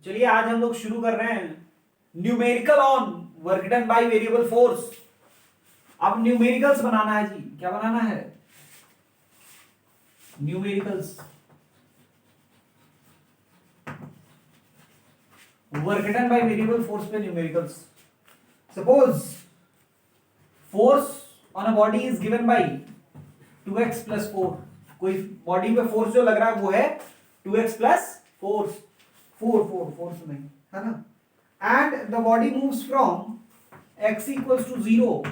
चलिए आज हम लोग शुरू कर रहे हैं numerical on work done by variable force. अब न्यूमेरिकल्स बनाना है जी। क्या बनाना है? Numericals. Work done by variable force पे numericals. Suppose force on a body is given by 2x plus 4। कोई बॉडी पे फोर्स जो लग रहा है वो है 2x प्लस 4 फोर्स नहीं है ना। And the body moves from x equals to 0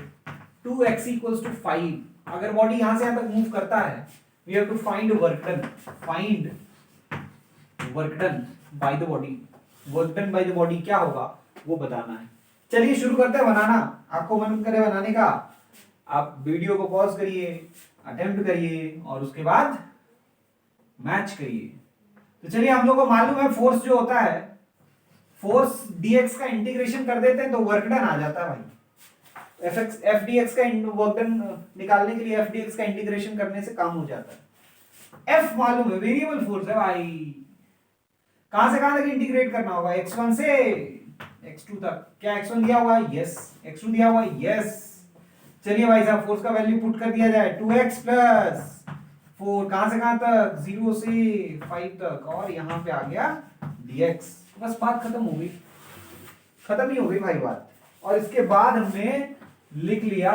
to x equals to 5। अगर बॉडी यहां से यहां तक मूव करता है we have to find work done. Find work done by the body. Work done by the body क्या होगा वो बताना है। चलिए शुरू करते हैं बनाना। आपको मन करे बनाने का आप वीडियो को पॉज करिए, अटेम्प्ट करिए और उसके बाद मैच करिए। तो चलिए हम लोग को मालूम है फोर्स जो होता है, फोर्स dx का इंटीग्रेशन कर देते हैं तो वर्क डन आ जाता है भाई। एफ dx का वर्क डन निकालने के लिए एफ dx का इंटीग्रेशन करने से काम हो जाता है। एफ मालूम है, वेरिएबल फोर्स है भाई। कहां से कहां तक इंटीग्रेट करना होगा? x1 से x2 तक। क्या x1 दिया हुआ है? यस। x2 दिया हुआ है? यस। चलिए भाई साहब फोर्स का वैल्यू पुट कर दिया जाए 2x प्लस 4। कहां से कहां तक? 0 से 5 तक। और यहां पे आ गया dx। बस बात खत्म हो गई, खत्म ही हो गई भाई बात। और इसके बाद हमने लिख लिया।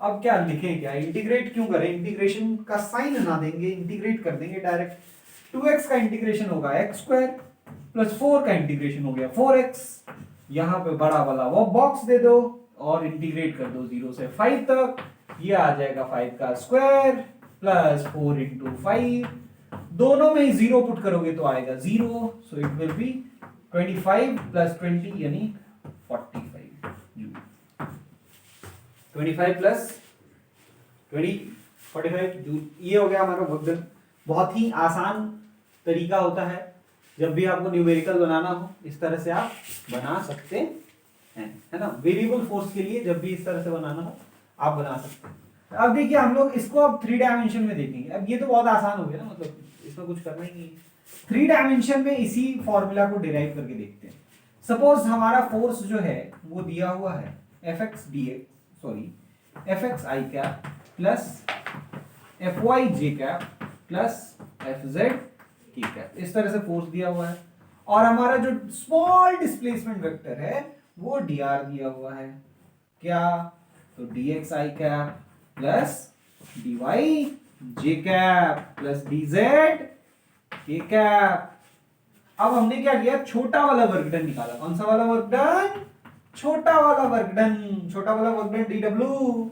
अब क्या लिखें? क्या इंटीग्रेट क्यों करें? इंटीग्रेशन का साइन ना देंगे, इंटीग्रेट कर देंगे डायरेक्ट। 2x का इंटीग्रेशन होगा x स्क्वायर प्लस 4 का इंटीग्रेशन हो गया 4x। यहां पे बड़ा वाला वो बॉक्स दे दो और इंटीग्रेट कर दो 0 से 5 तक। ये आ जाएगा 5 का स्क्वायर प्लस 4 इंटू 5। दोनों में ही 0 पुट करोगे तो आएगा 0। So it will be 25 plus 20 यानी 45 जूल। 25 plus 20 45 joule. ये हो गया हमारा वर्क डन। बहुत ही आसान तरीका होता है। जब भी आपको न्यूमेरिकल बनाना हो इस तरह से आप बना सकते हैं, है ना। वेरिएबल फोर्स के लिए जब भी इस तरह से बनाना हो आप बना सकते हैं। अब देखिए हम लोग इसको अब 3 डायमेंशन में देखेंगे। अब ये तो बहुत आसान हो गया ना, मतलब इसमें कुछ करना ही नहीं है। 3 डायमेंशन में इसी फॉर्मूला को डिराइव करके देखते हैं। सपोज हमारा फोर्स जो है वो दिया हुआ है एफ एक्स आई cap plus F Y j cap plus F Z की कैप। इस तरह से फोर्स दिया हुआ है। और हमारा जो स्मॉल डिस्प्लेसमेंट वेक्टर है वो dr दिया हुआ है। क्या? तो dx i cap plus dy j cap plus dz k cap. अब हमने क्या किया? छोटा वाला वर्क डन निकाला। कौन सा वाला वर्क डन? छोटा वाला वर्क डन। छोटा वाला work done dw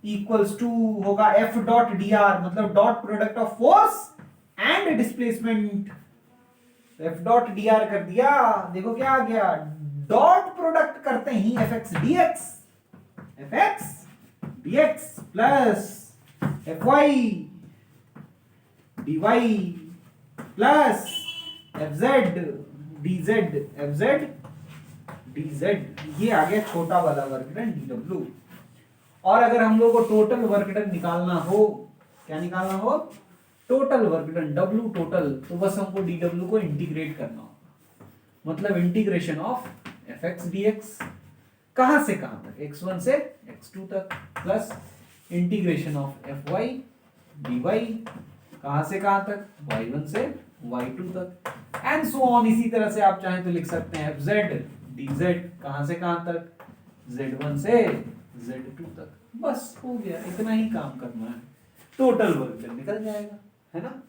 equals to होगा f डॉट dr, मतलब dot product of force and displacement. f dot dr कर दिया। देखो क्या आ गया? डॉट प्रोडक्ट करते ही fx dx plus fy dy plus fz dz। ये आ गया छोटा वाला वर्क डन dw। और अगर हम लोग को टोटल वर्क डन निकालना हो, क्या निकालना हो? Total work done w total, तो बस हमको dw को इंटीग्रेट करना होगा। मतलब इंटीग्रेशन ऑफ fx dx कहां से कहां तक? x1 से x2 तक plus integration of fy dy कहां से कहां तक? y1 से y2 तक एंड सो ऑन। इसी तरह से आप चाहें तो लिख सकते हैं fz dz कहां से कहां तक? z1 से z2 तक। बस हो गया, इतना ही काम करना है, टोटल वर्क डन निकल जाएगा, है ना।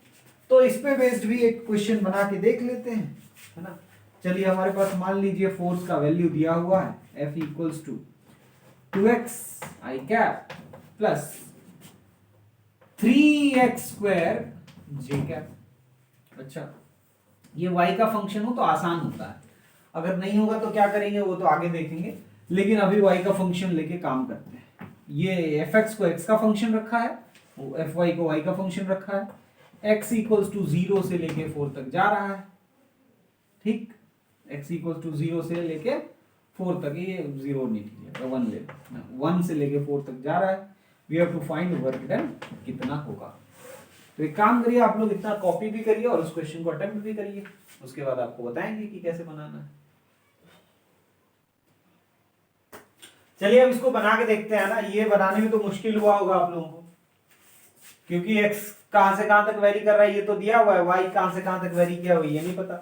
तो इस पे बेस्ड भी एक क्वेश्चन बना के देख लेते हैं, है ना। चलिए हमारे पास मान लीजिए फोर्स का वैल्यू दिया हुआ है F equals to 2x i cap plus 3x square j cap. अच्छा, ये y का फंक्शन हो तो आसान होता है, अगर नहीं होगा तो क्या करेंगे वो तो आगे देखेंगे। लेकिन अभी y का फंक्शन लेके काम करते हैं। ये fx को x का फंक्शन रखा है, fy को y का फंक्शन रखा है। x इक्वल्स टू 0 से लेके 4 तक जा रहा है, ठीक। x इक्वल्स टू 0 से लेके 4 तक, ये 0 नहीं, ठीक है 1 ले, 1 से लेके 4 तक जा रहा है। We have to find work done कितना होगा। तो एक काम करिए, आप लोग इतना कॉपी भी करिए और उस क्वेश्चन को अटेम्प्ट भी करिए, उसके बाद आपको बताएंगे कि कैसे बनाना है। चलिए अब इसको बना के देखते हैं ना। ये बनाने में तो मुश्किल हुआ होगा आप लोगों को, क्योंकि x कहां से कहां तक वेरी कर रहा है ये तो दिया हुआ है, y कहां से कहां तक वेरी किया हुआ है ये नहीं पता।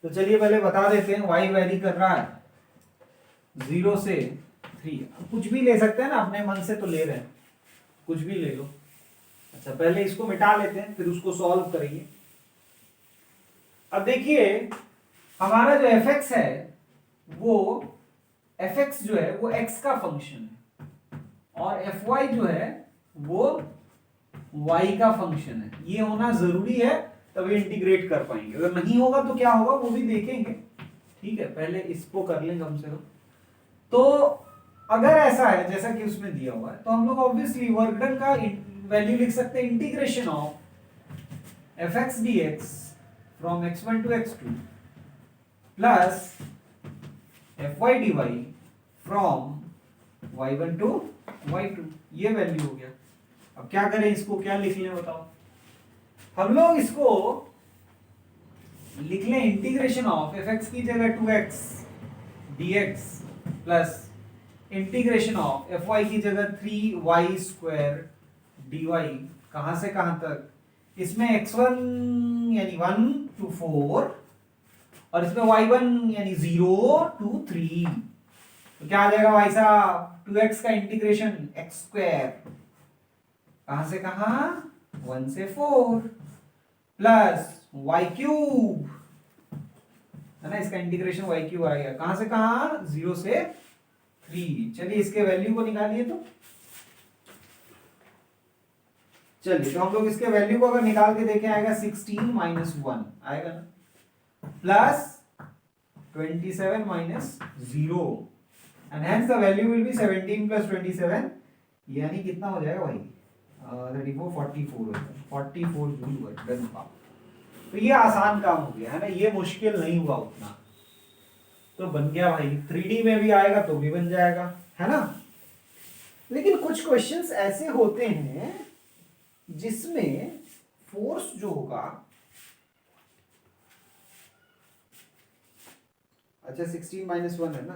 तो चलिए पहले बता देते हैं, y वेरी कर रहा है 0 से 3। कुछ भी ले सकते हैं ना, अपने मन से तो ले रहे हैं, कुछ भी ले लो। अच्छा पहले इसको मिटा लेते हैं, फिर उसको सॉल्व करेंगे। अब देखिए हमारा जो fx है वो fx जो है वो x का फंक्शन है, और fy जो है वो y का फंक्शन है। ये होना जरूरी है तभी इंटीग्रेट कर पाएंगे, अगर नहीं होगा तो क्या होगा वो भी देखेंगे। ठीक है, पहले इसको कर लें कम से कम। तो अगर ऐसा है जैसा कि उसमें दिया हुआ है, तो हम लोग ऑब्वियसली वर्क डन का वैल्यू लिख सकते हैं, integration of fx dx from x1 to x2 plus fy dy from y1 to y2। ये वैल्यू हो गया। अब क्या करें, इसको क्या लिख लें बताओ। हम लोग इसको लिख लें इंटीग्रेशन ऑफ fx की जगह 2x dx plus integration of fy की जगह 3y स्क्वायर dy। कहां से कहां तक, इसमें x1 यानी 1 to 4 और इसमें y1 यानी 0 to 3। तो क्या आ जाएगा भाई साहब, 2x का इंटीग्रेशन x स्क्वायर कहां से कहां 1 से 4 प्लस y क्यूब है ना, इसका इंटीग्रेशन y क्यूब आ गया कहां से कहां 0 से 3। चलिए इसके वैल्यू को निकालिए। तो चलिए तो हम लोग इसके वैल्यू को अगर निकाल के देखें आएगा 16 माइनस 1 आएगा ना, plus 27 minus 0 and hence the value will be 17 plus 27 यानी कितना हो जाएगा भाई 34 44 हो जाएगा, 44 जूल वर्क डन का। तो ये आसान काम हो गया है ना, ये मुश्किल नहीं हुआ उतना, तो बन गया भाई। 3D में भी आएगा तो भी बन जाएगा है ना। लेकिन कुछ क्वेश्चंस ऐसे होते हैं जिसमें फोर्स जो होगा, अच्छा 16 माइनस 1 है ना,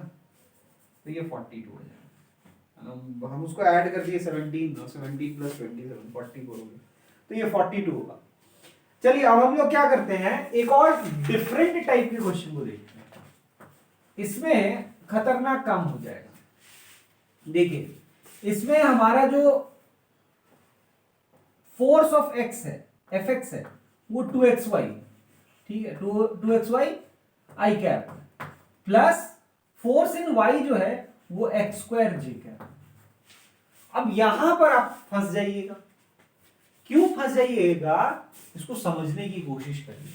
तो ये 42 हो जाएगा। हम उसको ऐड कर दिए 17 प्लस 27 44 हो गया, तो ये 42 होगा। चलिए अब हम लोग क्या करते हैं, एक और डिफरेंट टाइप के क्वेश्चन को देखते हैं, इसमें खतरनाक काम हो जाएगा। देखिए इसमें हमारा जो फोर्स ऑफ x है fx है वो 2xy, ठीक है 2xy I cap plus force in y जो है वो x स्क्वायर जी कैप। अब यहां पर आप फंस जाइएगा। क्यों फंस जाइएगा, इसको समझने की कोशिश करिए।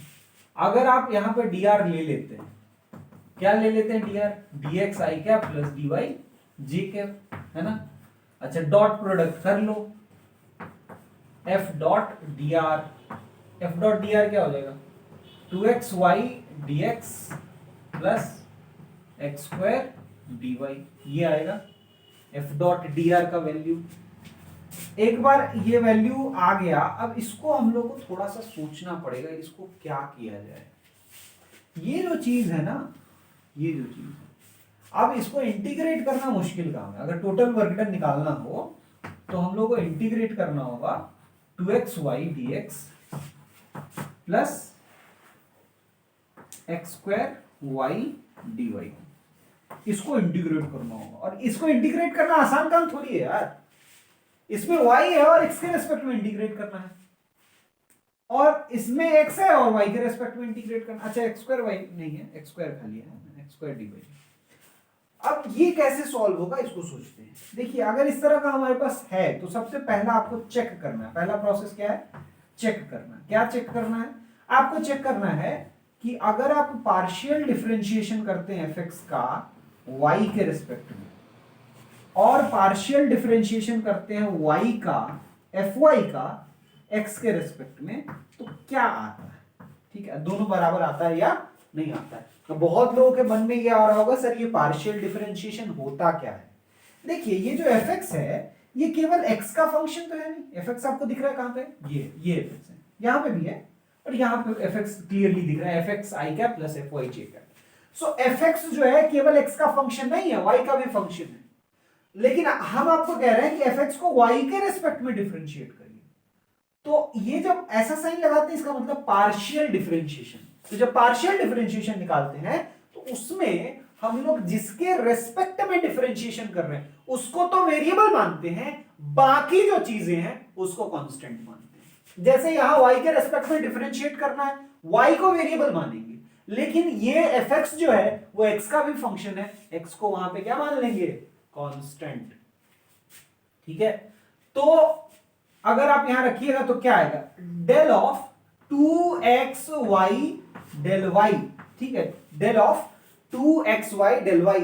अगर आप यहां पर dr ले लेते हैं, क्या ले लेते हैं dr dx i cap plus dy ji cap है ना। अच्छा डॉट प्रोडक्ट कर लो, f डॉट dr क्या हो जाएगा 2xy dx plus x square dy, ये आएगा f डॉट dr का वैल्यू। एक बार ये वैल्यू आ गया, अब इसको हम लोग को थोड़ा सा सोचना पड़ेगा, इसको क्या किया जाए। ये जो चीज है ना, ये जो चीज है, अब इसको इंटीग्रेट करना मुश्किल काम है। अगर टोटल वर्क डन निकालना हो तो हम लोग को इंटीग्रेट करना होगा 2xy dx plus x square y dy। इसको इंटीग्रेट करना होगा, और इसको इंटीग्रेट करना आसान काम थोड़ी है यार। इसमें y है और x के रेस्पेक्ट में इंटीग्रेट करना है, और इसमें x है और y के रेस्पेक्ट में इंटीग्रेट करना। अच्छा x स्क्वायर y नहीं है, x स्क्वायर खाली है, x स्क्वायर dy। अब ये कैसे सॉल्व होगा इसको सोचते हैं। देखिए अगर इस तरह का हमारे पास है तो सबसे पहला आपको चेक करना है, पहला प्रोसेस क्या है, चेक करना। क्या चेक करना है, आपको चेक करना है कि अगर आप पार्शियल डिफरेंशिएशन करते हैं fx का y के रेस्पेक्ट में और पार्शियल डिफरेंशिएशन करते हैं y का fy का x के रेस्पेक्ट में, तो क्या आता है। ठीक है, दोनों बराबर आता है या नहीं आता है। तो बहुत लोगों के मन में ये आ रहा होगा सर ये पार्शियल डिफरेंशिएशन होता क्या है। देखिए ये जो fx है ये केवल x का फंक्शन तो है नहीं, fx आपको दिख रहा है कहां पे, ये fx है, यहां पे भी है और यहां पे fx क्लियरली दिख रहा है, fx i cap plus fy j cap. So fx जो है केवल x का फंक्शन नहीं है, y का भी फंक्शन है, लेकिन हम आपको कह रहे हैं कि fx को y के रिस्पेक्ट में डिफरेंशिएट करिए। तो ये जब ऐसा साइन लगाते हैं इसका मतलब पार्शियल डिफरेंशिएशन। तो जब पार्शियल डिफरेंशिएशन निकालते हैं तो उसमें हम लोग जिसके रेस्पेक्ट में डिफरेंशिएशन कर रहे हैं उसको तो वेरिएबल मानते हैं, बाकी जो चीजें हैं उसको कांस्टेंट मानते हैं। जैसे यहां y के रेस्पेक्ट में डिफरेंशिएट करना है, y को वेरिएबल मानेंगे, लेकिन ये fx जो है वो x का भी फंक्शन है, x को वहां पे क्या मान लेंगे, कांस्टेंट। ठीक है, तो अगर आप यहां रखिएगा तो क्या आएगा, del of 2xy del y, ठीक है, del of 2xy del y,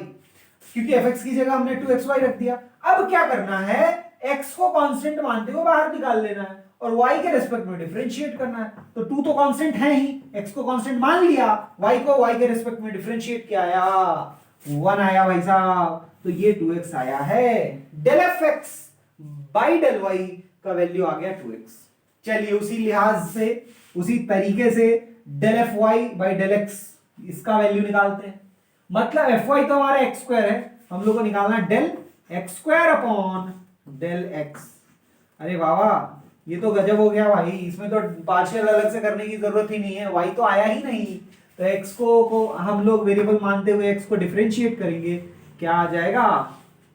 क्योंकि fx की जगह हमने 2xy रख दिया। अब क्या करना है, x को कांस्टेंट मानते हुए बाहर निकाल लेना है और y के रेस्पेक्ट में डिफरेंशिएट करना है। तो 2 तो कांस्टेंट है ही, x को कांस्टेंट मान लिया, y को y के रेस्पेक्ट में डिफरेंशिएट किया आया 1 आया भाई साहब, तो ये 2x आया है। Del fx by del y का वैल्यू आ गया 2x। चलिए उसी लिहाज से, उसी तरीके से del fy by del x इसका वैल्यू निकालते हैं। मतलब fy तो हमारा x स्क्वायर है, हम लोग को निकालना del x square upon del x। अरे बाबा ये तो गजब हो गया भाई, इसमें तो पार्शियल अलग से करने की जरूरत ही नहीं है, y तो आया ही नहीं। तो x को हम लोग वेरिएबल मानते हुए x को डिफरेंशिएट करेंगे, क्या आ जाएगा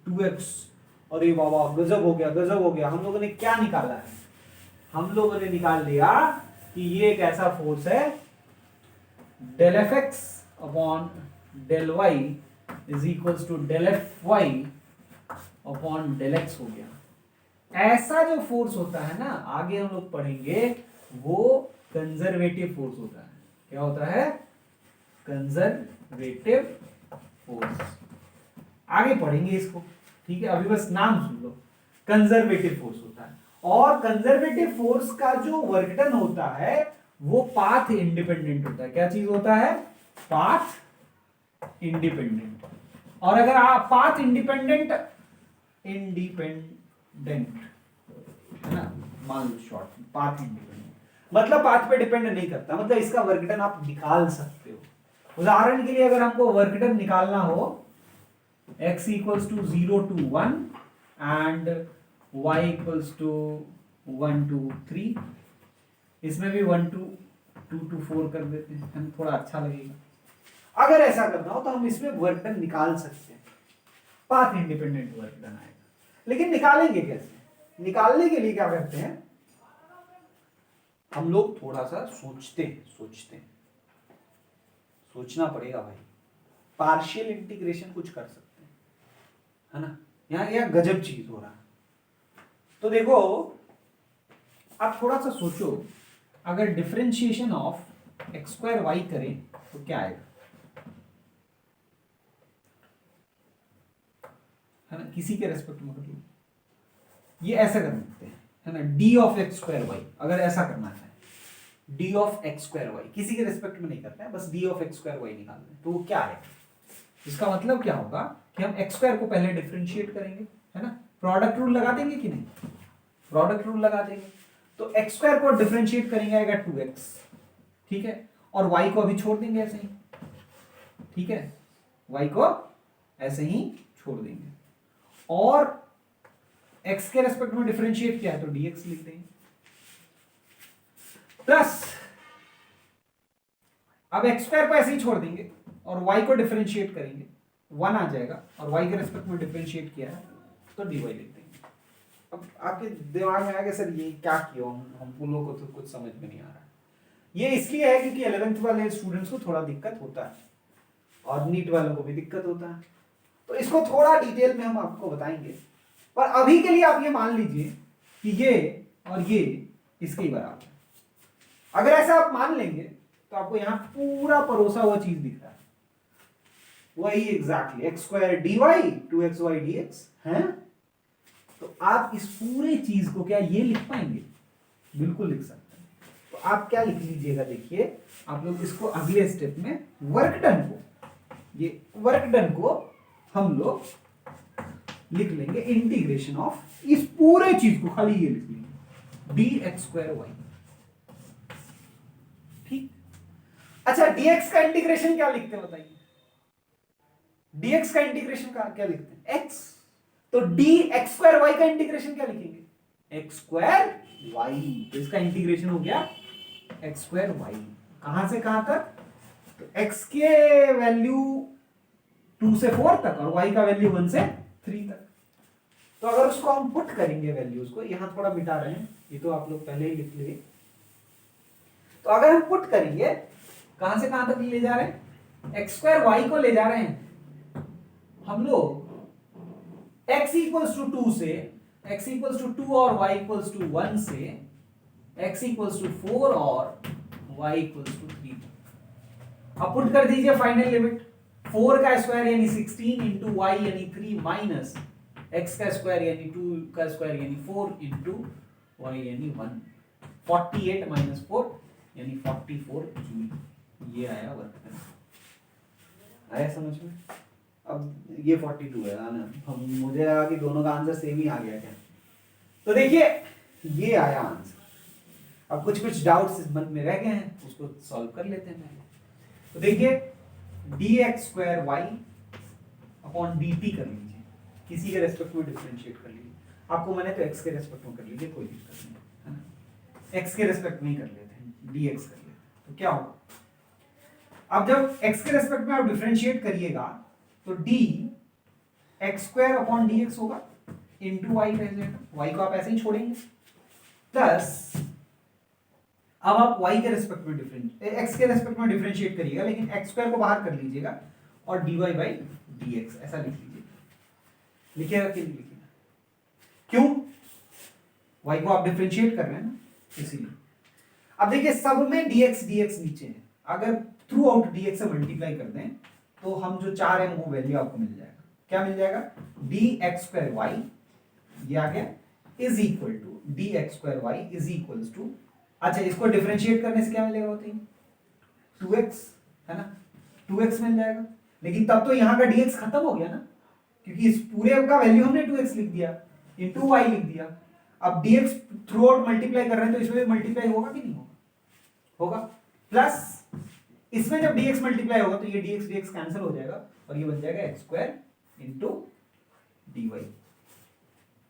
2x। अरे बाबा गजब हो गया, गजब हो गया। हम लोगों ने क्या निकाला है, हम लोगों ने निकाल लिया कि ये एक ऐसा फोर्स है del f x upon del y is equals to del f y upon del x हो गया। ऐसा जो फोर्स होता है ना, आगे हम लोग पढ़ेंगे, वो कंजर्वेटिव फोर्स होता है। क्या होता है, कंजर्वेटिव फोर्स। आगे पढ़ेंगे इसको, ठीक है, अभी बस नाम सुन लो, कंजर्वेटिव फोर्स होता है। और कंजर्वेटिव फोर्स का जो वर्क डन होता है वो पाथ इंडिपेंडेंट होता है। क्या चीज होता है, पाथ इंडिपेंडेंट। और अगर आप पाथ इंडिपेंडेंट है ना, मान लो शॉर्ट पाथ इंडिपेंडेंट मतलब पाथ पे डिपेंड नहीं करता, मतलब इसका वर्क डन आप निकाल सकते हो। उदाहरण के लिए अगर हमको वर्क डन निकालना हो x equals to 0 to 1 and y equals to 1 to 3, इसमें भी 1 to 2 to 4 कर देते हैं, हम थोड़ा अच्छा लगेगा। अगर ऐसा करना हो तो हम इसमें वर्क डन निकाल सकते हैं, पाथ इंडिपेंडेंट वर्क डन आएगा। लेकिन निकालेंगे कैसे, निकालने के लिए क्या करते हैं, हम लोग थोड़ा सा सोचते हैं, सोचना पड़ेगा भाई। पार्शियल इंटीग्रेशन कुछ कर सकते हैं, है ना, यहाँ गजब चीज हो रहा है। तो देखो आप थोड़ा सा सोचो, अगर differentiation of x square y करें तो क्या आएगा, है ना, किसी के रेस्पेक्ट में कर लो, ये ऐसा कर सकते हैं, है ना, d of x square y. अगर ऐसा करना है d of x square y, किसी के रेस्पेक्ट में नहीं करते हैं, बस d of x square y निकालना है, तो वो क्या आएगा, इसका मतलब क्या होगा कि हम एक्स स्क्वायर को पहले डिफरेंशिएट करेंगे, है ना, प्रोडक्ट रूल लगा देंगे कि नहीं, प्रोडक्ट रूल लगा देंगे, तो एक्स स्क्वायर को डिफरेंशिएट करेंगे आएगा 2x, ठीक है, और y को अभी छोड़ देंगे ऐसे ही, ठीक है, y को ऐसे ही छोड़ देंगे, और x के रेस्पेक्ट में डिफरेंशिएट किया है तो dx लिख देंगे, प्लस अब एक्स स्क्वायर को ऐसे ही छोड़ देंगे और y को डिफरेंशिएट करेंगे, 1 आ जाएगा, और y के रेस्पेक्ट में डिफरेंशिएट किया है तो dy लिख देंगे। अब आपके दिमाग में आएगा सर ये क्या किया, हम लोगों को तो कुछ समझ में नहीं आ रहा। ये इसलिए है क्योंकि 11th वाले स्टूडेंट्स को थोड़ा दिक्कत होता है और नीट वालों को भी दिक्कत होता है, तो इसको थोड़ा डिटेल में हम आपको बताएंगे। पर अभी के लिए आप ये मान लीजिए कि ये और ये इसके ही बराबर है। अगर ऐसा आप मान लेंगे तो आपको यहां पूरा परोसा हुआ चीज दिख रहा है, वही exactly x square d y 2xy dx है। तो आप इस पूरी चीज को क्या ये लिख पाएंगे, बिल्कुल लिख सकते हैं। तो आप क्या लिख लीजिएगा, देखिए आप लोग इसको अगले स्टेप में वर्क डन को, ये वर्क डन को हम लोग लिख लेंगे इंटीग्रेशन ऑफ इस पूरे चीज को, खाली ये लिख लेंगे dx²y। ठीक। अच्छा dx का इंटीग्रेशन क्या लिखते हैं बताइए? dx का इंटीग्रेशन का क्या लिखते हैं? x। तो dx²y का इंटीग्रेशन क्या लिखेंगे? x²y। तो इसका इंटीग्रेशन हो गया x²y। कहां से कहां तक? तो x के वैल्यू 2 से 4 तक और y का वैल्यू 1 से 3 तक। तो अगर उसको हम पुट करेंगे वैल्यूज को, यहां थोड़ा मिटा रहे हैं, ये तो आप लोग पहले ही लिख लिए। तो अगर हम पुट करेंगे, कहां से कहां तक ले जा रहे हैं? x²y को ले जा रहे हैं हम लोग x इक्वल्स टू 2 से, x इक्वल्स टू 2 और y इक्वल्स टू 1 से x इक्वल्स टू 4 और y इक्वल्स टू 3 तक। अब पुट कर दीजिए फाइनल लिमिट। 4 का स्क्वायर यानी 16 इंटू y यानी 3 माइनस x का स्क्वायर यानी 2 का स्क्वायर यानी 4 इंटू y यानी 1। 48 माइनस 4 यानी 44 जूल। ये आया वर्क डन। आया समझ में? अब ये 42 है ना, हम मुझे लगा कि दोनों का आंसर सेम ही आ गया क्या। तो देखिए ये आया आंसर। अब कुछ कुछ डाउट्स इस मन में रह गए हैं, उसको सॉल्व कर लेते हैं। तो देखिए dx²y अपॉन dt कर लीजिए, किसी के रेस्पेक्ट में डिफरेंशिएट कर लीजिए। आपको मैंने तो x के रेस्पेक्ट में कर लीजिए, कोई दिक्कत नहीं है ना। x के रेस्पेक्ट में ही कर लेते हैं, dx कर लेते हैं। तो क्या होगा? अब जब x के रेस्पेक्ट में आप डिफरेंशिएट करिएगा तो dx² अपॉन dx होगा, इंटू y रह जाएगा, y को आप ऐसे ही छोड़ेंगे, प्लस अब आप y के रेस्पेक्ट में x के रेस्पेक्ट में डिफरेंशिएट करिएगा, लेकिन x² को बाहर कर लीजिएगा और dy बाई dx ऐसा लिख लीजिए। लिखिएगा कि नहीं लिखिएगा? क्यों? y को आप डिफरेंशिएट कर रहे हैं ना, इसीलिए। अब देखिए सब में dx नीचे है, अगर थ्रू आउट dx से मल्टीप्लाई कर दें तो हम जो 4 है वो वैल्यू आपको मिल जाएगा। क्या मिल जाएगा? dx²y ये आ गया is equal to dx²y is equals to, अच्छा इसको डिफरेंशिएट करने से क्या मिलेगा होते हैं? 2x है ना, 2x मिल जाएगा। लेकिन तब तो यहाँ का dx खत्म हो गया ना, क्योंकि इस पूरे का वैल्यू हमने 2x लिख दिया इंटू y लिख दिया। अब dx थ्रू आउट मल्टीप्लाई कर रहे हैं तो इसमें मल्टीप्लाई होगा कि नहीं होगा? होगा। प्लस इसमें जब dx मल्टीप्लाई होगा तो ये dx कैंसिल हो जाएगा और ये बन जाएगा x² इंटू dy।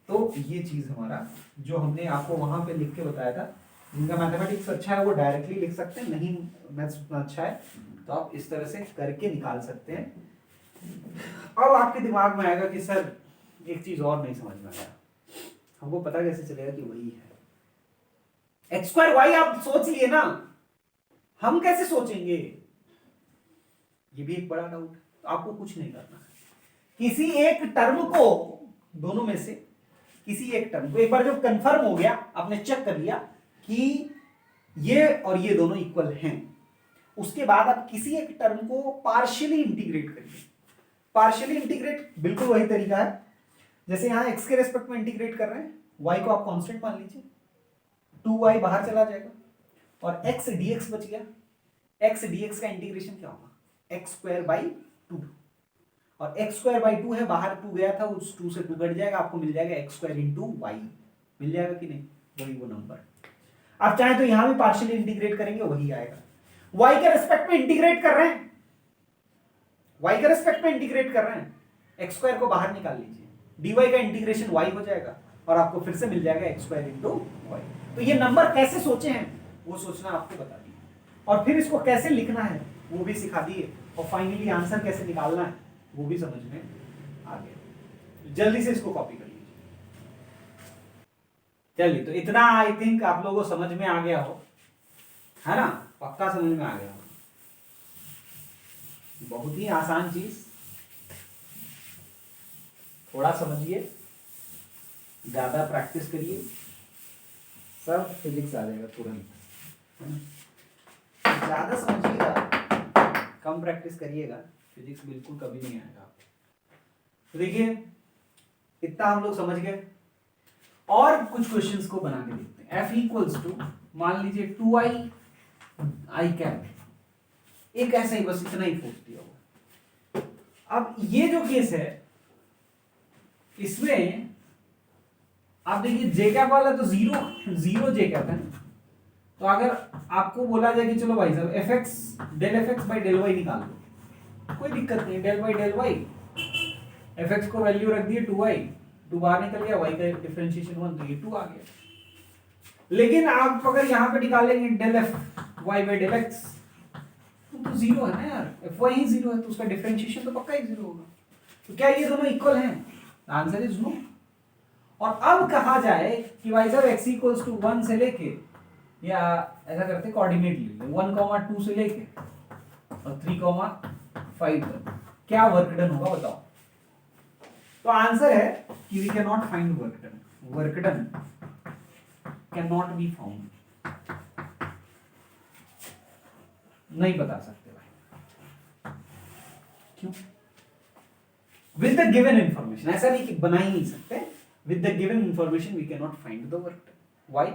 तो ये चीज हमारा जो हमने आपको वहां पे लिख के बताया था, जिनका मैथमेटिक्स अच्छा है वो डायरेक्टली लिख सकते हैं, नहीं मैथ्स उतना अच्छा है तो आप इस तरह से करके निकाल सकते हैं। अब आपके दिमाग में आएगा कि सर एक चीज और नहीं समझ में आया, हमको पता कैसे चलेगा कि वही है? x²y आप सोच लिए ना, हम कैसे सोचेंगे? ये भी एक बड़ा डाउट है। तो आपको कुछ नहीं करना है, किसी एक टर्म को, दोनों में से किसी एक टर्म को एक बार जब कंफर्म हो गया, आपने चेक कर लिया कि ये और ये दोनों इक्वल हैं, उसके बाद आप किसी एक टर्म को पार्शियली इंटीग्रेट करिए। पार्शियली इंटीग्रेट बिल्कुल वही तरीका है जैसे यहां x के रेस्पेक्ट में इंटीग्रेट कर रहे हैं, y को आप कांस्टेंट मान लीजिए, 2y बाहर चला जाएगा और x dx बच गया। x dx का इंटीग्रेशन क्या होगा? x²/2, और x²/2 है, बाहर 2 गया था, उस 2 से 2 कट जाएगा, आपको मिल जाएगा x² इंटू y। मिल जाएगा कि नहीं? वही वो नंबर। आप चाहे तो यहां भी पार्शियली इंटीग्रेट करेंगे, वही आएगा। y के रेस्पेक्ट में इंटीग्रेट कर रहे हैं, y के रेस्पेक्ट में इंटीग्रेट कर रहे हैं, x² को बाहर निकाल लीजिए, dy का इंटीग्रेशन y हो जाएगा और आपको फिर से मिल जाएगा x² इंटू y। तो ये नंबर कैसे सोचे हैं वो सोचना आपको बता दिए, और फिर इसको कैसे लिखना है वो भी सिखा दिए, और फाइनली आंसर कैसे निकालना है वो भी समझ में आ गया। जल्दी से इसको कॉपी कर लीजिए। चलिए, तो इतना आई थिंक आप लोगों को समझ में आ गया हो, है ना? पक्का समझ में आ गया हो। बहुत ही आसान चीज, थोड़ा समझिए, ज्यादा प्रैक्टिस करिए, सब फिजिक्स आ जाएगा तुरंत। ज्यादा समझिएगा, कम प्रैक्टिस करिएगा, फिजिक्स बिल्कुल कभी नहीं आएगा। तो देखिए इतना हम लोग समझ गए, और कुछ क्वेश्चंस को बना के देखते हैं। f इक्वल्स टू, मान लीजिए 2i i कैप, एक ऐसा ही बस इतना ही फोर्स दिया हुआ। अब ये जो केस है इसमें आप देखिए जे कैप वाला तो जीरो जे कैप है ना, तो अगर आपको बोला जाए कि चलो भाई साहब f x del f x by del y निकाल लो, कोई दिक्कत नहीं, डेल वाई एफ एक्स को वैल्यू रख दिए 2y, 2 बाहर निकल गया, y का डिफरेंशिएशन 1 तो ये 2 आ गया। लेकिन आप अगर यहाँ पे निकालेंगे del f y by del x तो जीरो है ना यार, एफ वाई ही जीरो है तो उसका डिफरेंशिएशन तो पक्का ही जीरो होगा। तो क्या ये दोनों इक्वल हैं? Answer is no. और अब कहा जाए कि भाई साहब x इक्वल्स टू 1 से लेके, या ऐसा करते हैं कोऑर्डिनेट ले लें 1, 2 से लेके और 3, 5 तक क्या वर्क डन होगा बताओ। तो आंसर है कि we can not find work done can not be found, नहीं बता सकते भाई। क्यों? विद द गिवन इंफॉर्मेशन, ऐसा नहीं कि बना ही नहीं सकते, with the given information we can not find the work done. Why?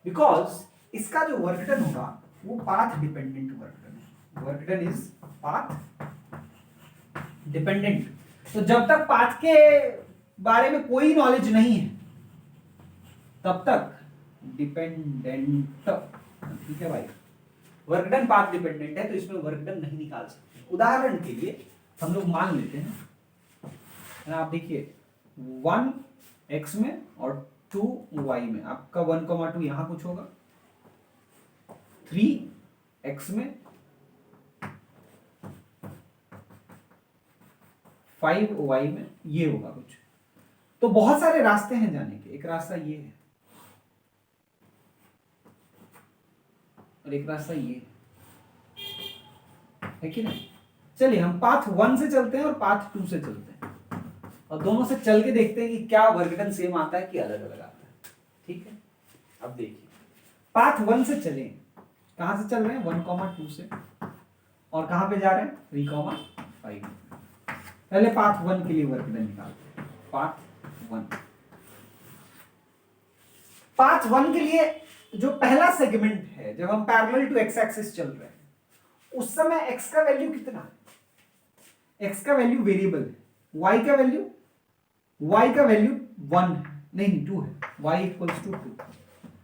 Because इसका जो वर्क डन होगा वो पाथ डिपेंडेंट वर्क डन है। Work done is path dependent. तो जब तक पाथ के बारे में कोई नॉलेज नहीं है तब तक डिपेंडेंट, ठीक है भाई। वर्क डन पाथ डिपेंडेंट है तो इसमें वर्क डन नहीं निकाल सकते। उदाहरण के लिए हम लोग मान लेते हैं ना, आप देखिए 1 x में और 2 y में, आपका 1, 2 यहां कुछ होगा, 3 x में, 5 y में ये होगा कुछ। तो बहुत सारे रास्ते हैं जाने के, एक रास्ता ये है और एक रास्ता ये है कि नहीं। चलिए हम पाथ 1 से चलते हैं और पाथ 2 से चलते हैं और दोनों से चल के देखते हैं कि क्या वर्क डन सेम आता है कि अलग अलग आता है। ठीक है, अब देखिए पाथ 1 से चले, कहां से चल रहे हैं 1, 2 से, और कहां पे जा रहे हैं 3, 5। पहले पाथ 1 के लिए वर्क डन निकालते हैं। पाथ 1 के लिए जो पहला सेगमेंट है, जब हम पैरेलल टू एक्स एक्सिस चल रहे हैं उस समय x का वैल्यू कितना है? x का वैल्यू वेरिएबल है, y का वैल्यू 1 नहीं 2 है, y इक्वल्स टू 2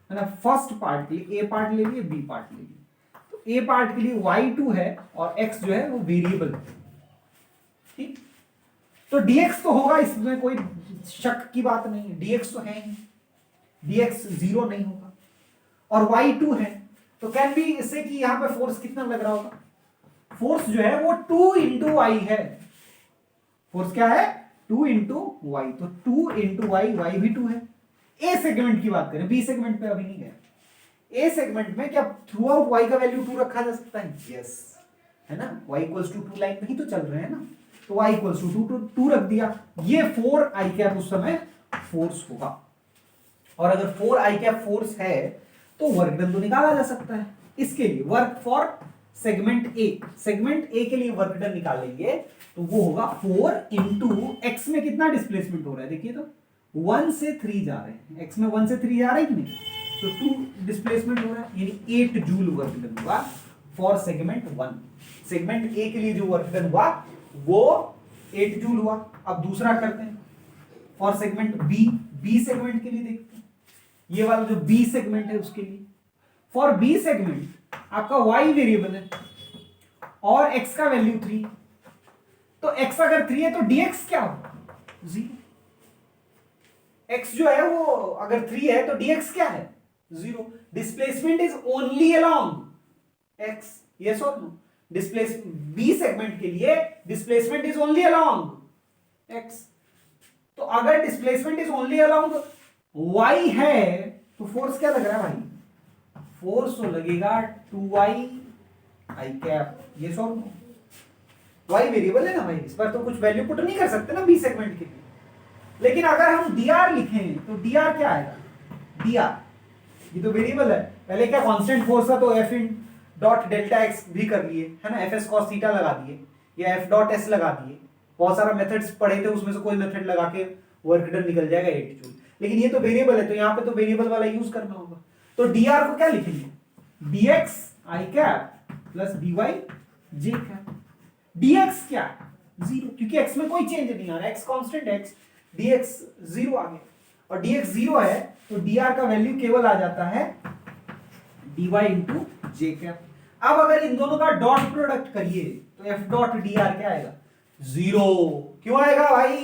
है ना। फर्स्ट पार्ट के लिए a पार्ट ले लिए, b पार्ट ले लिए, तो a पार्ट के लिए y 2 है और x जो है वो वेरिएबल है। ठीक, तो dx तो होगा, इसमें कोई शक की बात नहीं है, dx तो है ही, dx 0 नहीं होगा, और y 2 है तो कैन बी इससे कि यहां पे फोर्स कितना लग रहा होगा, फोर्स जो है वो 2 इंटू वाई है। फोर्स क्या है? 2 इंटू वाई, तो 2 इंटू वाई, वाई भी 2 है। ए सेगमेंट की बात करें, बी सेगमेंट पे अभी नहीं गए। ए सेगमेंट में क्या थ्रू आउट वाई का वैल्यू 2 रखा जा सकता है? यस, है ना, y इक्वल्स टू 2 लाइन पे ही तो चल रहे हैं ना, तो y इक्वल्स टू 2 रख दिया। ये 4 आई कैप उस समय फोर्स होगा, और अगर 4 आई कैप फोर्स है तो वर्क डन तो निकाला जा सकता है। इसके लिए work for segment A, segment A के लिए वर्क डन निकालेंगे तो वो होगा 4 इंटू एक्स में कितना डिस्प्लेसमेंट हो रहा है देखिए, तो 1 से 3 जा रहे हैं, एक्स में 1 से 3 जा रहे हैं कि नहीं, तो 2 डिस्प्लेसमेंट हो रहा है, यानी 8 जूल वर्क डन हुआ फॉर सेगमेंट 1। सेगमेंट ए के लिए जो वर्क डन हुआ वो 8 जूल हुआ। अब दूसरा करते हैं for segment B, B segment के लिए देखते हैं, ये वाला जो बी सेगमेंट है उसके लिए। फॉर बी सेगमेंट आपका y वेरिएबल है और x का वैल्यू 3, तो x अगर 3 है तो dx क्या होगा? 0। x जो है वो अगर 3 है तो dx क्या है? 0। Displacement is only along x, yes और नो? डिस्प्लेस बी सेगमेंट के लिए displacement is only along x, तो अगर displacement is only along y है तो फोर्स क्या लग रहा है भाई? फोर्स तो लगेगा 2y आई कैप, ये सॉल्व। y वेरिएबल है ना भाई, इस पर तो कुछ वैल्यू पुट नहीं कर सकते ना बी सेगमेंट के लिए। लेकिन अगर हम dr लिखें तो dr क्या आएगा? dr ये तो वेरिएबल है, पहले क्या कांस्टेंट फोर्स था तो f in dot delta x भी कर लिए, है ना, fs cos थीटा लगा दिए या f डॉट s लगा दिए। बहुत सारा मेथड्स पढ़े थे, उसमें से कोई मेथड लगा के वर्क डन निकल जाएगा 8 जूल। लेकिन ये तो वेरिएबल है तो यहाँ पे तो वेरिएबल वाला यूज करना होगा, तो dr को क्या लिखेंगे? dx i cap plus dy j cap. dx क्या? 0, क्योंकि x में कोई चेंज नहीं आ रहा, x कांस्टेंट, x dx 0 आ गया, और dx 0 है तो dr का वैल्यू केवल आ जाता है dy इंटू जे कैप। अब अगर इन दोनों का डॉट प्रोडक्ट करिए तो f डॉट dr क्या आएगा, 0। क्यों आएगा भाई,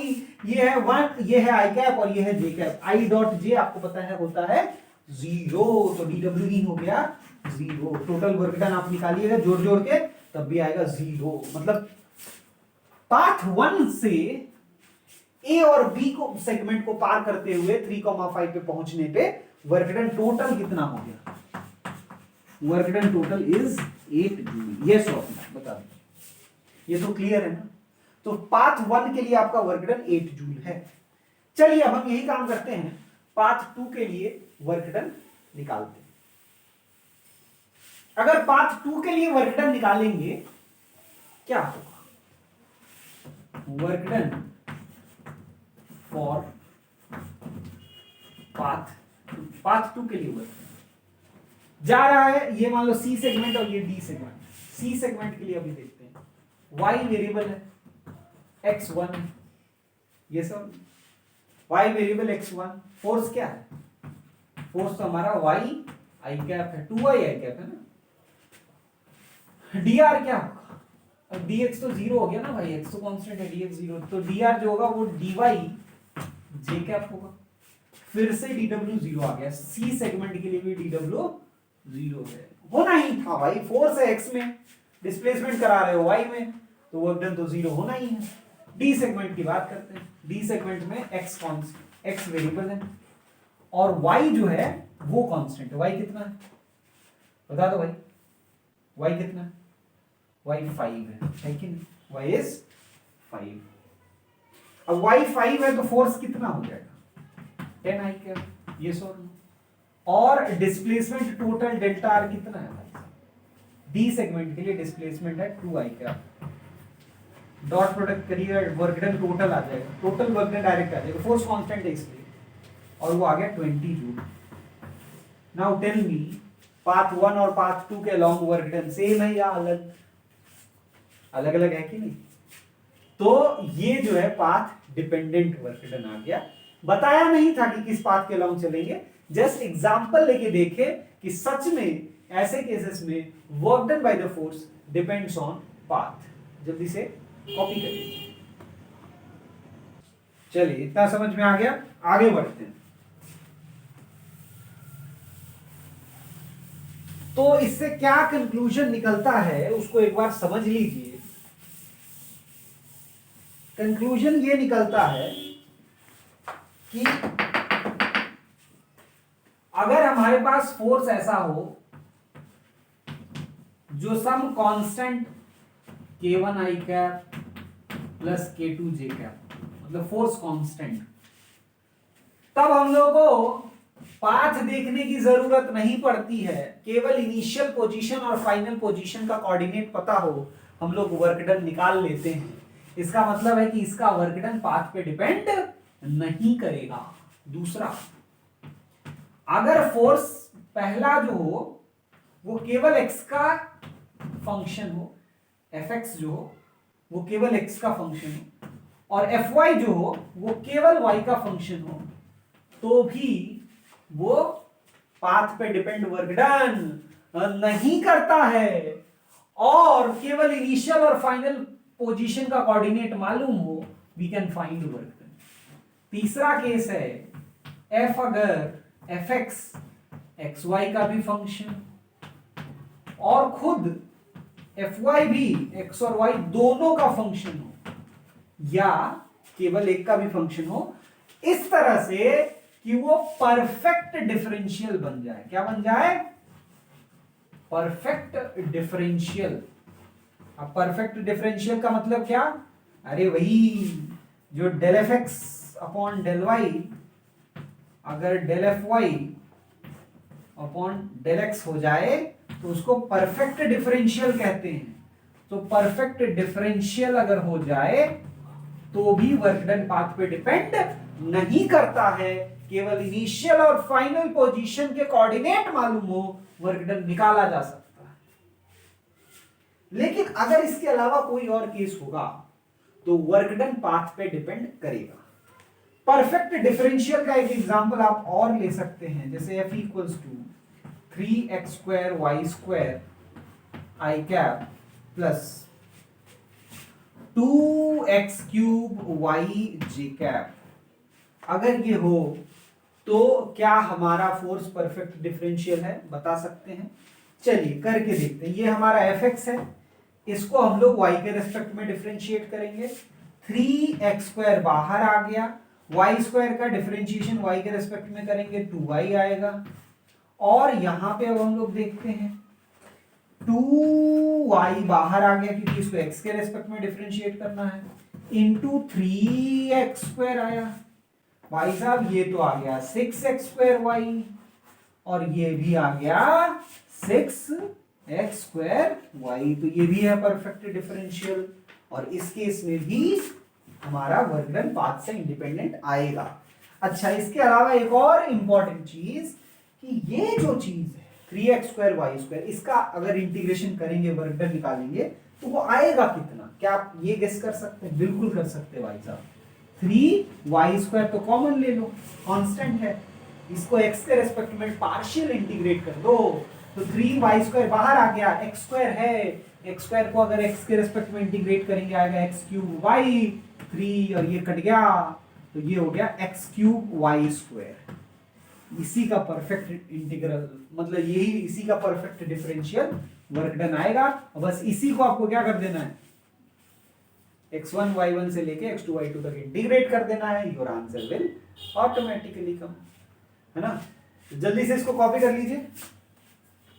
ये है 1, ये है i कैप और ये है j cap, i dot j आपको पता है होता है 0, तो dw हो गया 0। टोटल वर्क डन आप निकालिएगा जोड़ जोड़ के तब भी आएगा 0। मतलब पाथ 1 से ए और बी को सेगमेंट को पार करते हुए 3,5 पे पहुंचने पे वर्क डन टोटल कितना हो गया, work done total is 8 joule. Yes और नो बता दो, ये तो क्लियर है ना। तो पाथ 1 के लिए आपका वर्क डन 8 जूल है। चलिए अब हम यही काम करते हैं, पाथ 2 के लिए वर्क डन निकालते हैं। अगर पाथ 2 के लिए वर्क डन निकालेंगे क्या होगा, वर्क डन फॉर पाथ 2 के लिए वर्क जा रहा है, ये मान लो सी सेगमेंट और ये डी सेगमेंट। सी सेगमेंट के लिए अभी देखते हैं, y वेरिएबल है x1, ये सब y वेरिएबल x1, फोर्स क्या है, फोर्स तो हमारा y i कैप है, 2y i कैप है ना। dr क्या होगा, अब dx तो 0 हो गया ना भाई, x तो कांस्टेंट है, dx 0, तो dr जो होगा वो dy j कैप होगा। फिर से dw 0 आ गया, सी सेगमेंट के लिए भी dw 0 है, होना ही था भाई, फोर्स है x में, डिस्प्लेसमेंट करा रहे हो y में, तो वर्क डन तो 0 होना ही है। डी सेगमेंट की बात करते हैं, डी सेगमेंट में x वेरिएबल है और y जो है वो कांस्टेंट है। y कितना है बता दो भाई, y कितना है, y 5 है कि नहीं, y is 5। अब y 5 है तो फोर्स कितना हो जाएगा 10 i कैप, ये सो और डिस्प्लेसमेंट टोटल डेल्टा आर कितना है भाई, डी सेगमेंट के लिए डिस्प्लेसमेंट है 2 i कैप। डॉट प्रोडक्ट करिए वर्क डन टोटल आ जाएगा, टोटल वर्क डन डायरेक्ट आ जाएगा, फोर्स कांस्टेंट है इसलिए, और वो आ गया 20 joule. Now tell me path 1 और पाथ 2 के अलोंग वर्क डन सेम है या अलग अलग अलग है कि नहीं। तो ये जो है पाथ डिपेंडेंट वर्क डन आ गया। बताया नहीं था कि किस पाथ के अलोंग चलेंगे, जस्ट एग्जांपल लेके देखे कि सच में ऐसे केसेस में work done by the force depends on path. जल्दी से कॉपी करिए। चलिए इतना समझ में आ गया, आगे बढ़ते हैं। तो इससे क्या कंक्लूजन निकलता है उसको एक बार समझ लीजिए। कंक्लूजन ये निकलता है कि अगर हमारे पास फोर्स ऐसा हो जो some constant k1 i cap plus k2 j cap, मतलब फोर्स कांस्टेंट, तब हम लोग को पाथ देखने की जरूरत नहीं पड़ती है, केवल इनिशियल पोजीशन और फाइनल पोजीशन का कोऑर्डिनेट पता हो हम लोग वर्क डन निकाल लेते हैं। इसका मतलब है कि इसका वर्क डन पाथ पे डिपेंड नहीं करेगा। दूसरा, अगर फोर्स पहला जो हो वो केवल x का फंक्शन हो, fx जो हो वो केवल x का फंक्शन हो, और fy जो हो वो केवल y का फंक्शन हो, तो भी वो पाथ पे डिपेंड वर्क डन नहीं करता है, और केवल इनिशियल और फाइनल पोजीशन का कोऑर्डिनेट मालूम हो, we can find work done. तीसरा केस है f अगर fx xy का भी फंक्शन और खुद fy भी x और y दोनों का फंक्शन हो, या केवल एक का भी फंक्शन हो, इस तरह से कि वो परफेक्ट डिफरेंशियल बन जाए। क्या बन जाए, परफेक्ट डिफरेंशियल। अब परफेक्ट डिफरेंशियल का मतलब क्या, अरे वही जो del f x upon del y, अगर del f y upon del x हो जाए तो उसको परफेक्ट डिफरेंशियल कहते हैं। तो परफेक्ट डिफरेंशियल अगर हो जाए तो भी वर्क डन पाथ पे डिपेंड नहीं करता है, केवल इनिशियल और फाइनल पोजीशन के कोऑर्डिनेट मालूम हो वर्क डन निकाला जा सकता है। लेकिन अगर इसके अलावा कोई और केस होगा तो वर्क डन पाथ पे डिपेंड करेगा। परफेक्ट डिफरेंशियल का एक एग्जांपल आप और ले सकते हैं, जैसे f equals to 3x square y square i cap plus 2x cube y j cap. अगर ये हो तो क्या हमारा फोर्स परफेक्ट डिफरेंशियल है? बता सकते हैं। चलिए करके देखते हैं। ये हमारा fx है, इसको हम लोग y के रेस्पेक्ट में डिफरेंशिएट करेंगे। 3x स्क्वायर बाहर आ गया, y स्क्वायर का डिफरेंशिएशन y के रेस्पेक्ट में करेंगे 2y आएगा। और यहां पे अब हम लोग देखते हैं 2y बाहर आ गया क्योंकि इसको x के रेस्पेक्ट में डिफरेंशिएट करना है, इंटू 3x स्क्वायर आया। भाई साहब ये तो आ गया 6x स्क्वायर वाई, और ये भी आ गया 6x स्क्वायर वाई, तो ये भी है परफेक्ट डिफरेंशियल। और इस केस में भी हमारा वर्क डन पाथ से इंडिपेंडेंट आएगा। अच्छा, इसके अलावा एक और इंपॉर्टेंट चीज कि ये जो चीज है 3x स्क्वायर वाई स्क्वायर, इसका अगर इंटीग्रेशन करेंगे, वर्क डन निकालेंगे, तो वो आएगा कितना? क्या आप ये गेस कर सकते हैं? बिल्कुल कर सकते हैं भाई साहब। 3y स्क्वायर तो कॉमन ले लो, कांस्टेंट है, इसको x के रेस्पेक्ट में पार्शियल इंटीग्रेट कर दो, तो 3y स्क्वायर बाहर आ गया, x स्क्वायर है, x स्क्वायर को अगर x के रेस्पेक्ट में इंटीग्रेट करेंगे आएगा x क्यूब y, 3 और ये कट गया, तो ये हो गया x क्यूब y स्क्वायर। इसी का परफेक्ट इंटीग्रल, मतलब यही इसी का परफेक्ट डिफरेंशियल वर्क डन आएगा। बस इसी को आपको क्या कर देना है, x1 y1 से लेके x2 y2 तक इंटीग्रेट कर देना है, योर आंसर विल ऑटोमेटिकली कम, है ना। तो जल्दी से इसको कॉपी कर लीजिए,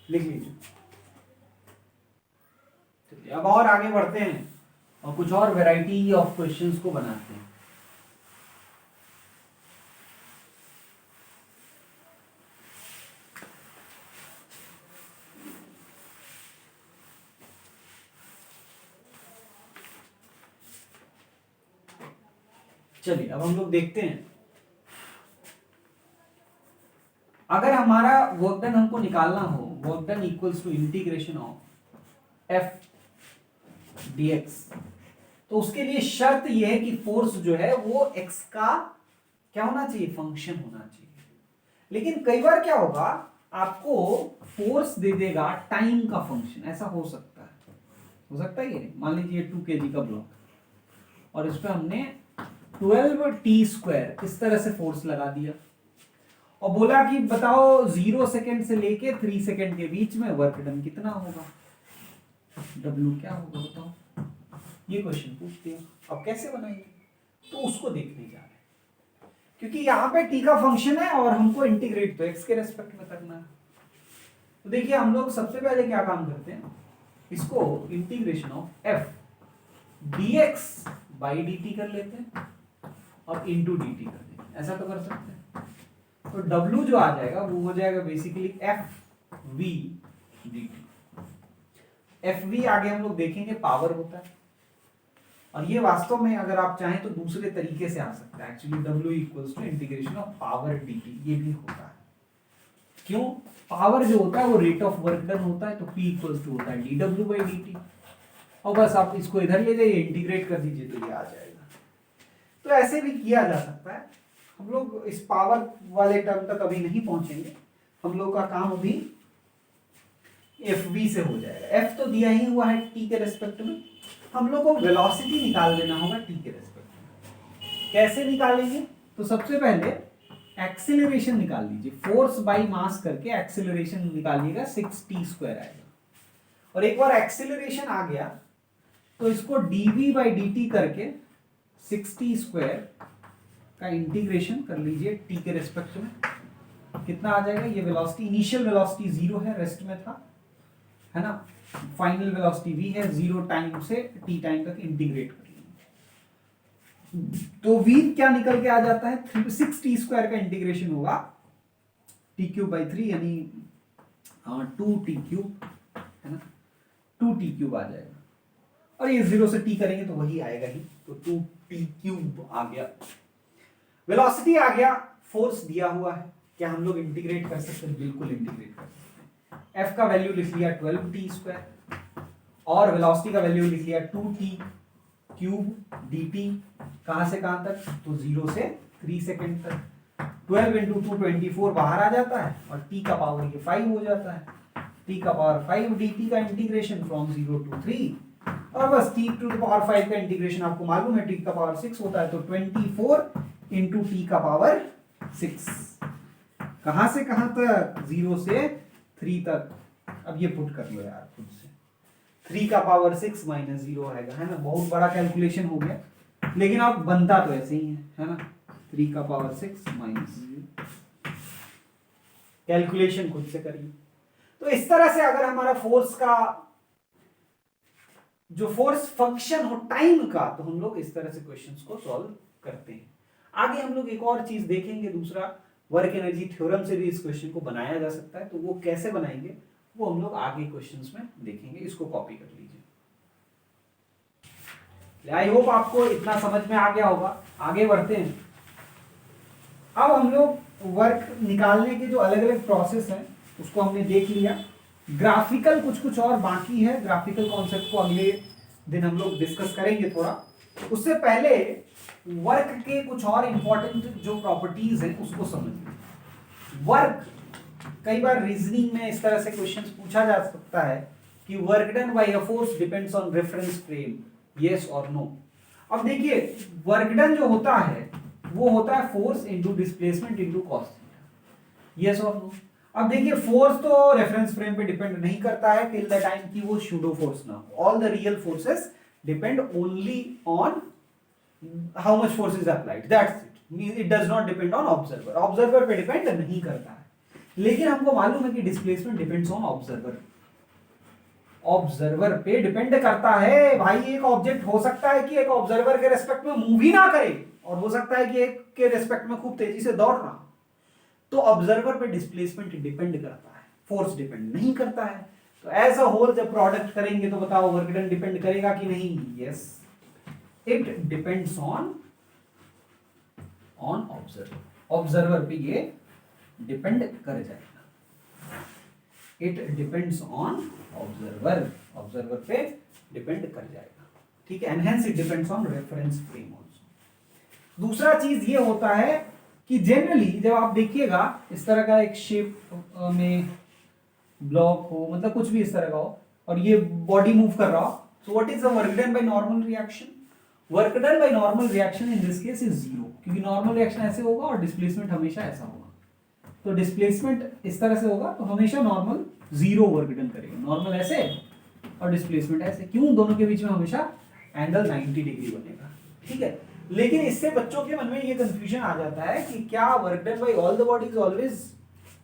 लिख लीजिए। चलिए अब और आगे बढ़ते हैं और कुछ और वैरायटी ऑफ क्वेश्चंस को बनाते हैं। चलिए अब हम लोग देखते हैं, अगर हमारा वर्क डन हमको निकालना हो, work done equals to integration of f dx, तो उसके लिए शर्त यह है कि फोर्स जो है वो x का क्या होना चाहिए, फंक्शन होना चाहिए। लेकिन कई बार क्या होगा, आपको फोर्स दे देगा टाइम का फंक्शन, ऐसा हो सकता है ये। मान लीजिए 2 kg का ब्लॉक और इस पे हमने 12t स्क्वायर इस तरह से फोर्स लगा दिया और बोला कि बताओ 0 सेकेंड से लेके 3 सेकेंड के बीच में वर्क डन कितना होगा, W क्या होगा बताओ। ये क्वेश्चन पूछ दिया, अब कैसे बनाएंगे, तो उसको देखने जा रहे हैं, क्योंकि यहाँ पे t का फंक्शन है और हमको इंटीग्रेट तो x के रेस्पेक्ट में करना है। तो देखिए हम लोग सबसे पहले क्या काम करते हैं, इसको integration of f dx by dt कर लेते हैं और इंटू dt कर देते हैं, ऐसा तो कर सकते हैं। तो W जो आ जाएगा वो हो जाएगा बेसिकली FV dt। FV आगे हम लोग देखेंगे पावर होता है, और ये वास्तव में अगर आप चाहें तो दूसरे तरीके से आ सकता है। Actually W equals to integration of power dt, ये भी होता है। क्यों? पावर जो होता है वो रेट ऑफ वर्क डन होता है, तो P इक्वल्स टू होता है dW by dt। और बस आप इसको इधर ले जाइए, इंटीग्रेट कर दीजिए तो ये आ जाएगा। तो ऐसे भी किया जा सकता है। हम लोग इस पावर वाले टर्म तक अभी नहीं पहुंचेंगे, हम लोग का काम अभी FV से हो जाएगा। F तो दिया ही हुआ है t के रेस्पेक्ट में, हम लोग को वेलोसिटी निकाल देना होगा t के रेस्पेक्ट में। कैसे निकालेंगे? तो सबसे पहले एक्सीलरेशन निकाल लीजिए, फोर्स बाय मास करके एक्सीलरेशन निकालिएगा, 6t स्क्वायर आएगा। और एक बार एक्सीलरेशन आ गया तो इसको dv by dt करके 6t स्क्वायर का इंटीग्रेशन कर लीजिए t के रेस्पेक्ट में, कितना आ जाएगा। ये वेलोसिटी, इनिशियल वेलोसिटी 0 है, रेस्ट में था, है ना। फाइनल वेलोसिटी v है, 0 टाइम से t टाइम तक इंटीग्रेट कर लीजिए, तो v क्या निकल के आ जाता है, 6t स्क्वायर का इंटीग्रेशन होगा t क्यूब बाई 3 यानी 2t क्यूब, है ना, 2t क्यूब आ जाएगा। और ये 0 से t करेंगे तो वही आएगा ही, तो 2t क्यूब आ गया। वेलोसिटी आ गया, फोर्स दिया हुआ है, क्या हम लोग इंटीग्रेट कर सकते हैं? बिल्कुल इंटीग्रेट कर सकते हैं। F का वैल्यू लिख लिया 12t स्क्वायर और वेलोसिटी का वैल्यू लिख लिया 2t क्यूब dt, कहां से कहां तक, तो 0 से 3 सेकेंड तक। 12 इंटू 2 24 बाहर आ जाता है और t का पावर ये 5 हो जाता है। t का पावर 5 dt का इंटीग्रेशन फ्रॉम 0 to 3 और बस t टू द पावर 5 का इंटीग्रेशन आपको मालूम है t का पावर 6 होता है, तो 24 इंटू t का पावर 6। कहां से कहां तक? 0 से 3 तक। अब ये पुट कर लो यार खुद से। 3 का पावर 6 माइनस 0 आएगा, है ना। बहुत बड़ा कैलकुलेशन हो गया, लेकिन आप बनता तो ऐसे ही है ना। 3 का पावर 6 माइनस 0, कैलकुलेशन खुद से करिए। तो इस तरह से अगर हमारा फोर्स का जो फोर्स फंक्शन हो टाइम का, तो हम लोग इस तरह से क्वेश्चंस को सॉल्व करते हैं। आगे हम लोग एक और चीज देखेंगे, दूसरा वर्क एनर्जी थ्योरम से भी इस क्वेश्चन को बनाया जा सकता है। तो वो कैसे बनाएंगे वो हम लोग आगे क्वेश्चंस में देखेंगे। इसको कॉपी कर लीजिए। आई होप आपको इतना समझ में आ गया होगा। आगे बढ़ते हैं। अब हम लोग वर्क निकालने के जो अलग अलग प्रोसेस हैं उसको हमने देख लिया। ग्राफिकल कुछ और बाकी है। ग्राफिकल कॉन्सेप्ट को अगले दिन हम लोग डिस्कस करेंगे थोड़ा। उससे पहले वर्क के कुछ और इंपॉर्टेंट जो प्रॉपर्टीज हैं उसको समझिए। वर्क, कई बार रीजनिंग में इस तरह से क्वेश्चंस पूछा जा सकता है कि work done bye a force depends on reference frame, yes और नो। अब देखिए वर्क डन जो होता है वो होता है force into displacement into cos theta, yes और नो। अब देखिए फोर्स तो रेफरेंस फ्रेम पे डिपेंड नहीं करता है टिल द टाइम कि वो सूडो फोर्स ना हो। All the real forces depend only on how much force is applied, that's it. It does not depend on observer. Observer पे डिपेंड नहीं करता है। लेकिन हमको मालूम है कि displacement depends on observer. Observer पे डिपेंड करता है भाई। एक ऑब्जेक्ट हो सकता है कि एक ऑब्जर्वर के रेस्पेक्ट में मूव ही ना करे, और हो सकता है कि एक के रेस्पेक्ट में खूब तेजी से दौड़ रहा। तो ऑब्जर्वर पे डिस्प्लेसमेंट डिपेंड करता है, फोर्स डिपेंड नहीं करता है। तो एज अ होल जब प्रोडक्ट करेंगे तो बताओ वर्क डन डिपेंड करेगा कि नहीं? Yes, it depends on observer. Observer पे ये डिपेंड कर जाएगा। It depends on observer, observer पे डिपेंड कर जाएगा, ठीक है। And hence it depends on reference frame also. दूसरा चीज ये होता है कि जनरली जब आप देखिएगा इस तरह का एक शेप में ब्लॉक हो, मतलब कुछ भी इस तरह का हो, और ये बॉडी मूव कर रहा हो, so what is the work done by normal reaction? Work done by normal reaction in this case is zero, क्योंकि नॉर्मल रिएक्शन ऐसे होगा और डिस्प्लेसमेंट हमेशा ऐसा होगा। तो डिस्प्लेसमेंट इस तरह से होगा तो हमेशा नॉर्मल जीरो वर्क डन करेगा। नॉर्मल ऐसे और डिस्प्लेसमेंट ऐसे, क्यों? दोनों के बीच में हमेशा एंगल 90 डिग्री बनेगा, ठीक है। लेकिन इससे बच्चों के मन में ये कंफ्यूजन आ जाता है कि क्या work done by all the bodies always,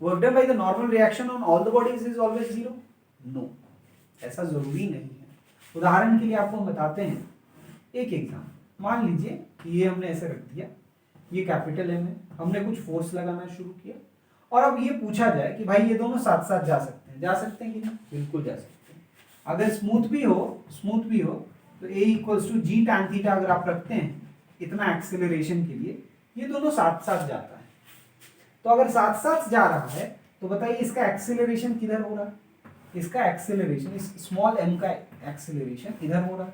work done by the normal reaction on all the bodies is always zero? No, ऐसा जरूरी नहीं है। उदाहरण के लिए आपको हम बताते हैं एक एग्जाम। मान लीजिए कि ये हमने ऐसे रख दिया, ये कैपिटल एम है, हमने कुछ फोर्स लगाना शुरू किया, और अब ये पूछा जाए कि भाई ये दोनों साथ साथ जा सकते हैं, जा सकते हैं कि नहीं? बिल्कुल जा सकते हैं। अगर स्मूथ भी हो तो a equals to g tan theta अगर आप रखते हैं इतना एक्सेलरेशन के लिए, ये दोनों साथ साथ जाता है। तो अगर साथ साथ जा रहा है तो बताइए इसका एक्सेलरेशन किधर हो रहा है? इसका एक्सेलरेशन, इस स्मॉल m का एक्सेलरेशन इधर हो रहा है,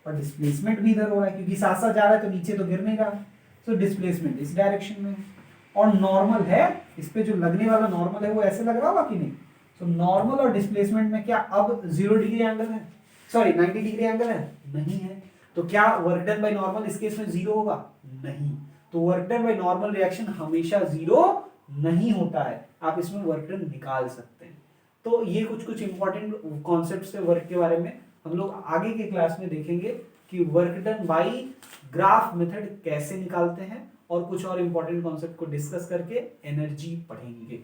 और डिस्प्लेसमेंट भी इधर हो रहा है, क्योंकि साथ साथ जा रहा है तो नीचे तो गिर नहीं रहा। तो डिस्प्लेसमेंट इस डायरेक्शन में है, और नॉर्मल है, इस पे जो लगने वाला नॉर्मल है वो ऐसे लग रहा होगा कि नहीं? तो नॉर्मल और डिस्प्लेसमेंट में क्या अब 0 डिग्री एंगल है? सॉरी 90 डिग्री एंगल है? नहीं है। तो क्या वर्क डन बाय नॉर्मल इस केस में 0 होगा? नहीं। तो work done by normal reaction हमेशा 0 नहीं होता है। आप इसमें वर्क डन निकाल सकते हैं। तो ये कुछ इंपॉर्टेंट कॉन्सेप्ट्स है वर्क के बारे में, हम लोग आगे के क्लास में देखेंगे कि work done bye graph method कैसे निकालते हैं, और कुछ और इंपॉर्टेंट कॉन्सेप्ट को डिस्कस करके एनर्जी पढ़ेंगे।